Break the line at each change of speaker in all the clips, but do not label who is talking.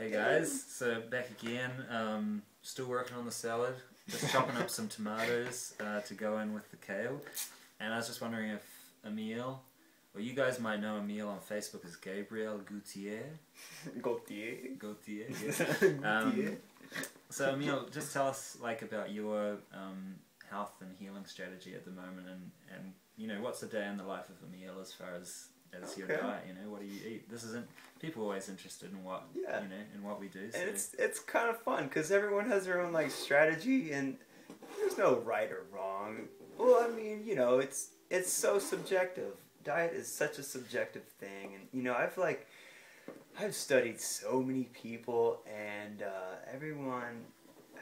Hey guys, so back again, still working on the salad, just chopping up some tomatoes to go in with the kale, and I was just wondering if Emile, well you guys might know Emile on Facebook as Gabriel Gautier. Gautier, yeah. So Emile, just tell us like about your health and healing strategy at the moment, and you know, what's a day in the life of Emile as far as your diet, you know, what do you eat? This isn't, people are always interested in what, you know, in what we do. So.
And it's kind of fun because everyone has their own like strategy, and there's no right or wrong. Well, I mean, you know, it's so subjective. Diet is such a subjective thing, and you know, I've studied so many people, and everyone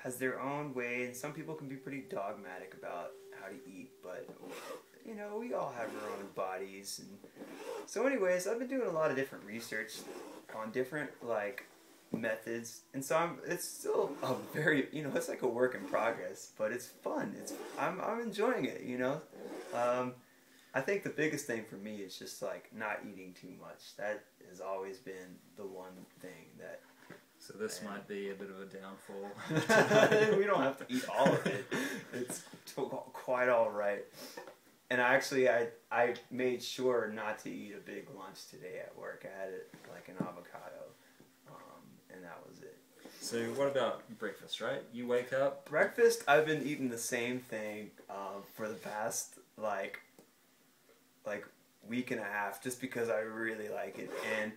has their own way, and some people can be pretty dogmatic about how to eat, but you know, we all have our own bodies. And so anyways, I've been doing a lot of different research on different like methods, and so it's still a very, you know, it's like a work in progress, but it's fun. I'm enjoying it, you know. I think the biggest thing for me is just like not eating too much. That has always been the one thing that.
So this might be a bit of a downfall.
We don't have to eat all of it. It's quite all right. And actually, I made sure not to eat a big lunch today at work. I had like an avocado, and that was it.
So what about breakfast, right? You wake up?
Breakfast, I've been eating the same thing for the past like week and a half, just because I really like it. And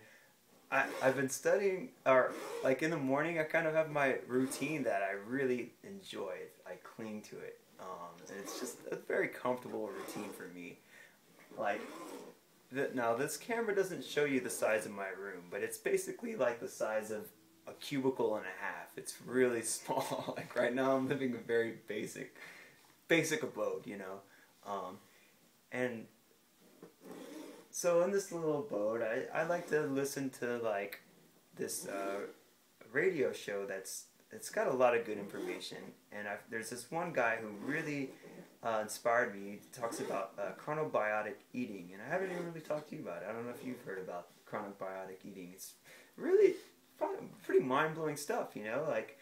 I've been studying, or like in the morning, I kind of have my routine that I really enjoy. I cling to it. And it's just a very comfortable routine for me. Like, now this camera doesn't show you the size of my room, but it's basically like the size of a cubicle and a half. It's really small. Like right now I'm living a very basic abode, you know. And so in this little abode, I like to listen to like this radio show it's got a lot of good information, and there's this one guy who really inspired me. He talks about chronobiotic eating, and I haven't even really talked to you about it. I don't know if you've heard about chronobiotic eating. It's really pretty mind-blowing stuff, you know. Like,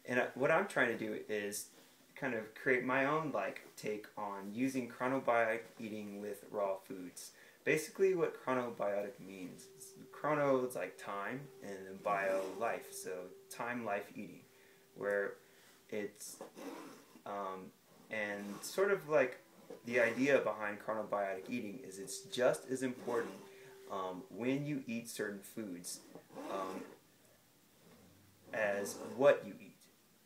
and what I'm trying to do is kind of create my own like take on using chronobiotic eating with raw foods. Basically, what chronobiotic means is chrono is like time, and then bio life. So time, life, eating. Where it's, and sort of like the idea behind chronobiotic eating is it's just as important when you eat certain foods as what you eat.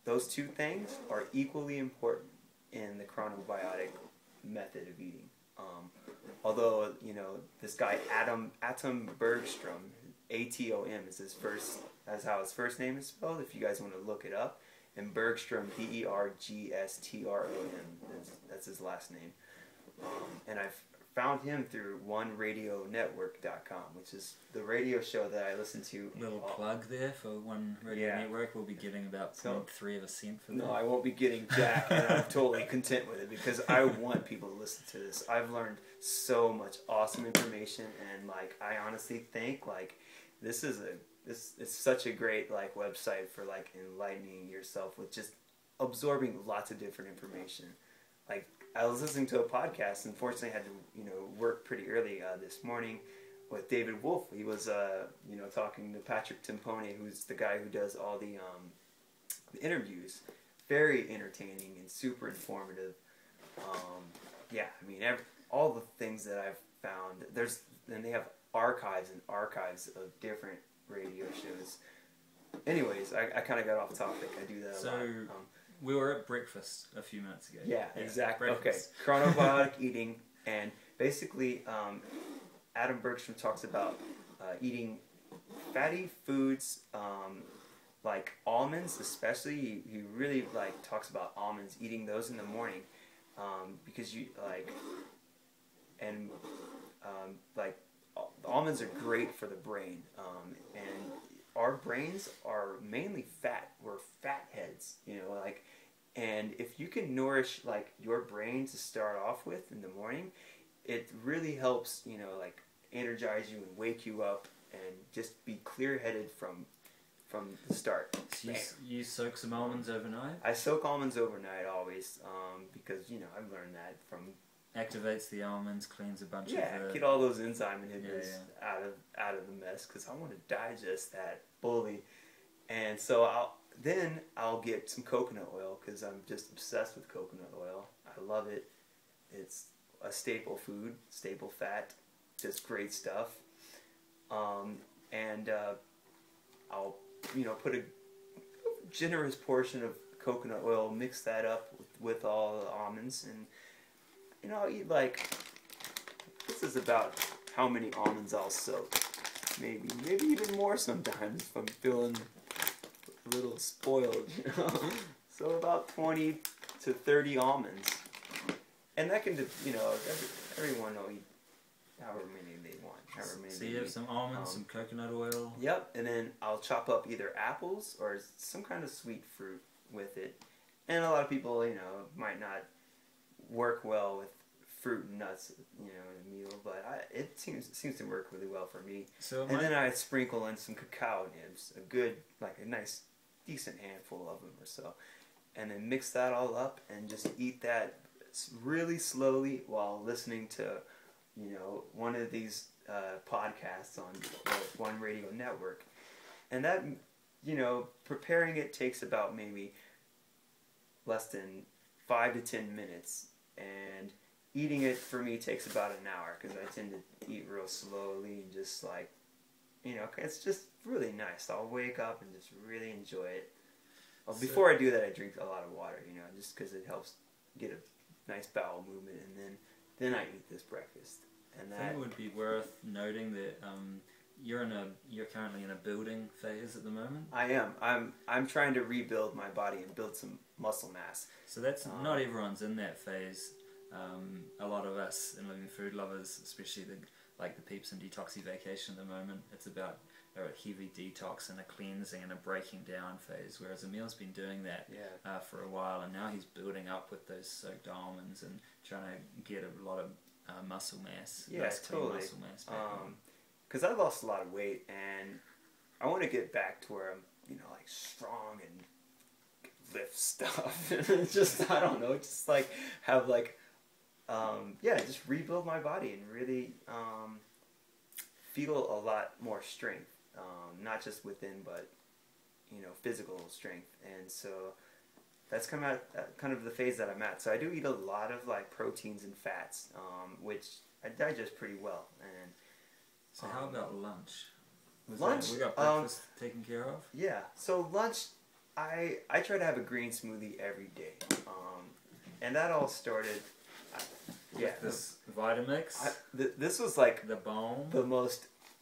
Those two things are equally important in the chronobiotic method of eating. Although, you know, this guy Atom Bergstrom, ATOM that's how his first name is spelled, if you guys want to look it up. And Bergstrom, Bergstrom, that's his last name. And I've found him through OneRadioNetwork.com, which is the radio show that I listen to.
Little plug there for One Radio Network. We'll be getting about 0.3 of a cent for that.
No, I won't be getting jack, and I'm totally content with it because I want people to listen to this. I've learned so much awesome information, and like I honestly think like this is it's such a great like website for like enlightening yourself with just absorbing lots of different information. Like I was listening to a podcast, and fortunately I had to, you know, work pretty early this morning with David Wolf. He was you know, talking to Patrick Timpone, who's the guy who does all the interviews. Very entertaining and super informative. Yeah, I mean all the things that I've found. And they have archives and archives of different radio shows. Anyways, I kind of got off topic. I do that a lot.
We were at breakfast a few minutes ago.
Yeah, exactly.
Breakfast.
Okay, chronobiotic eating, and basically Adam Bergstrom talks about eating fatty foods like almonds, especially. He really like talks about almonds, eating those in the morning because you like, and like almonds are great for the brain, and our brains are mainly fat. We're fat heads, you know, like, and if you can nourish like your brain to start off with in the morning, it really helps, you know, like energize you and wake you up and just be clear-headed from from the start.
So you soak some almonds overnight?
I soak almonds overnight always, because I've learned that from
Activates the almonds, cleans a bunch of
get all those enzyme inhibitors out of the mess, because I want to digest that fully. And so I'll get some coconut oil, because I'm just obsessed with coconut oil. I love it. It's a staple food, staple fat, just great stuff. And I'll put a generous portion of coconut oil, mix that up with all the almonds, and I'll eat this is about how many almonds I'll soak. Maybe even more sometimes if I'm feeling a little spoiled, So about 20 to 30 almonds. And that can, everyone will eat however many they want.
So you have some almonds, some coconut oil.
Yep, and then I'll chop up either apples or some kind of sweet fruit with it. And a lot of people, might not work well with fruit and nuts, in a meal, but it seems to work really well for me. And then I sprinkle in some cacao nibs, a nice, decent handful of them or so, and then mix that all up and just eat that really slowly while listening to, one of these podcasts on the One Radio Network. And that, preparing it takes about maybe less than 5 to 10 minutes, and eating it for me takes about an hour, because I tend to eat real slowly and just it's just really nice. I'll wake up and just really enjoy it. Before I do that, I drink a lot of water, just because it helps get a nice bowel movement, and then I eat this breakfast. And
I think it would be worth noting that you're currently in a building phase at the moment.
I am. I'm trying to rebuild my body and build some muscle mass.
So that's not everyone's in that phase. A lot of us in Living Food Lovers, especially the peeps in Detoxy Vacation at the moment, it's about a heavy detox and a cleansing and a breaking down phase, whereas Emile's been doing that for a while, and now he's building up with those soaked almonds and trying to get a lot of muscle mass.
Totally.
Muscle mass
because I lost a lot of weight, and I want to get back to where I'm, strong and lift stuff. Just, I don't know, just have just rebuild my body and really feel a lot more strength, not just within, but physical strength. And so that's kind of the phase that I'm at. So I do eat a lot of proteins and fats, which I digest pretty well. And
so how about lunch?
Lunch,
we got breakfast taken care of.
Yeah. So lunch, I try to have a green smoothie every day, and that all started.
This Vitamix.
This was
the bomb.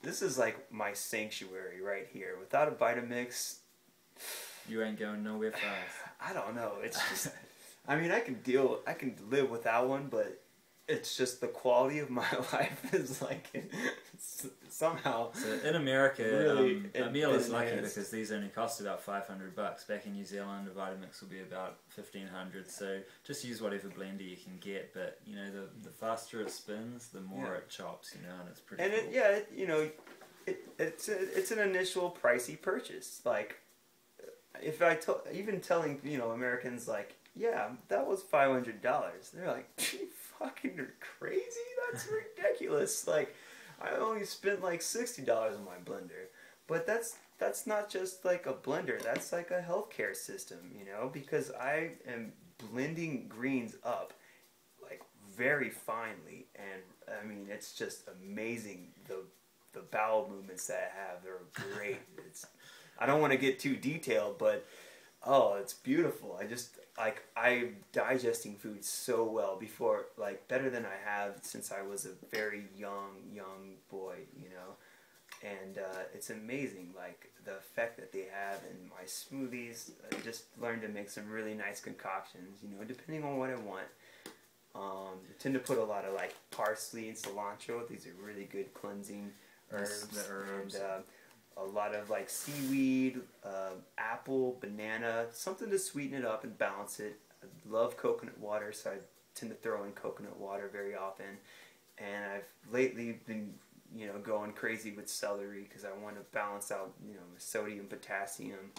This is my sanctuary right here. Without a Vitamix,
you ain't going nowhere fast.
I don't know. It's just, I can live without one, but it's just the quality of my life is somehow.
So in America,
really
Emile is lucky because these only cost about $500. Back in New Zealand, a Vitamix will be about $1,500. So just use whatever blender you can get. But the faster it spins, the more it chops. And it's pretty. And
cool. It's an initial pricey purchase. If even telling Americans that was $500, they're like, you fucking are crazy? That's ridiculous. I only spent $60 on my blender. But that's not just a blender, that's a healthcare system, because I am blending greens up very finely, and it's just amazing the bowel movements that I have. They're great. I don't want to get too detailed, but it's beautiful. I'm digesting food so well before, better than I have since I was a very young boy, and it's amazing, the effect that they have in my smoothies. I just learned to make some really nice concoctions, depending on what I want. I tend to put a lot of parsley and cilantro. These are really good cleansing herbs. And a lot of seaweed, apple, banana, something to sweeten it up and balance it. I love coconut water, so I tend to throw in coconut water very often. And I've lately been you know, going crazy with celery because I want to balance out, you know, sodium, potassium,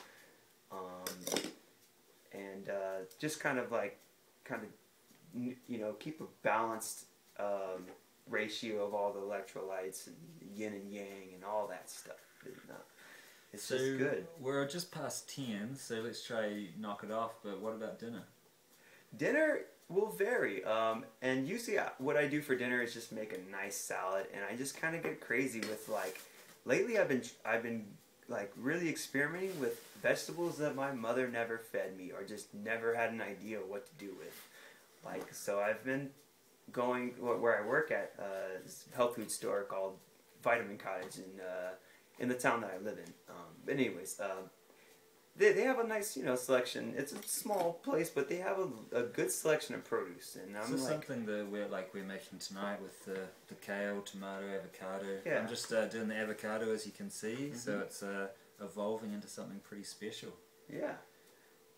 and just kind of like, you know, keep a balanced ratio of all the electrolytes and yin and yang and all that stuff. And, it's
So
just good.
we're just past 10, so let's try knock it off. But what about dinner?
Dinner will vary, and usually what I do for dinner is just make a nice salad, and I just kind of get crazy with like, lately I've been like really experimenting with vegetables that my mother never fed me or just never had an idea what to do with. Like, so I've been going where I work at this health food store called Vitamin Cottage in the town that I live in. But anyways, they have a nice, you know, selection. It's a small place, but they have a good selection of produce. And I'm
This is
like,
something that we're making tonight with the kale, tomato, avocado.
Yeah.
I'm just doing the avocado, as you can see, so it's evolving into something pretty special.
yeah,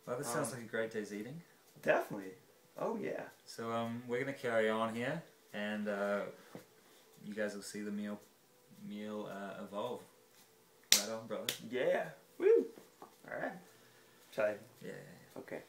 Well, this sounds like a great day's eating.
definitely. Oh yeah.
So we're gonna carry on here, and you guys will see the meal evolve. Right on, brother.
Yeah. Woo. All right. Shall I?
Yeah.
Okay.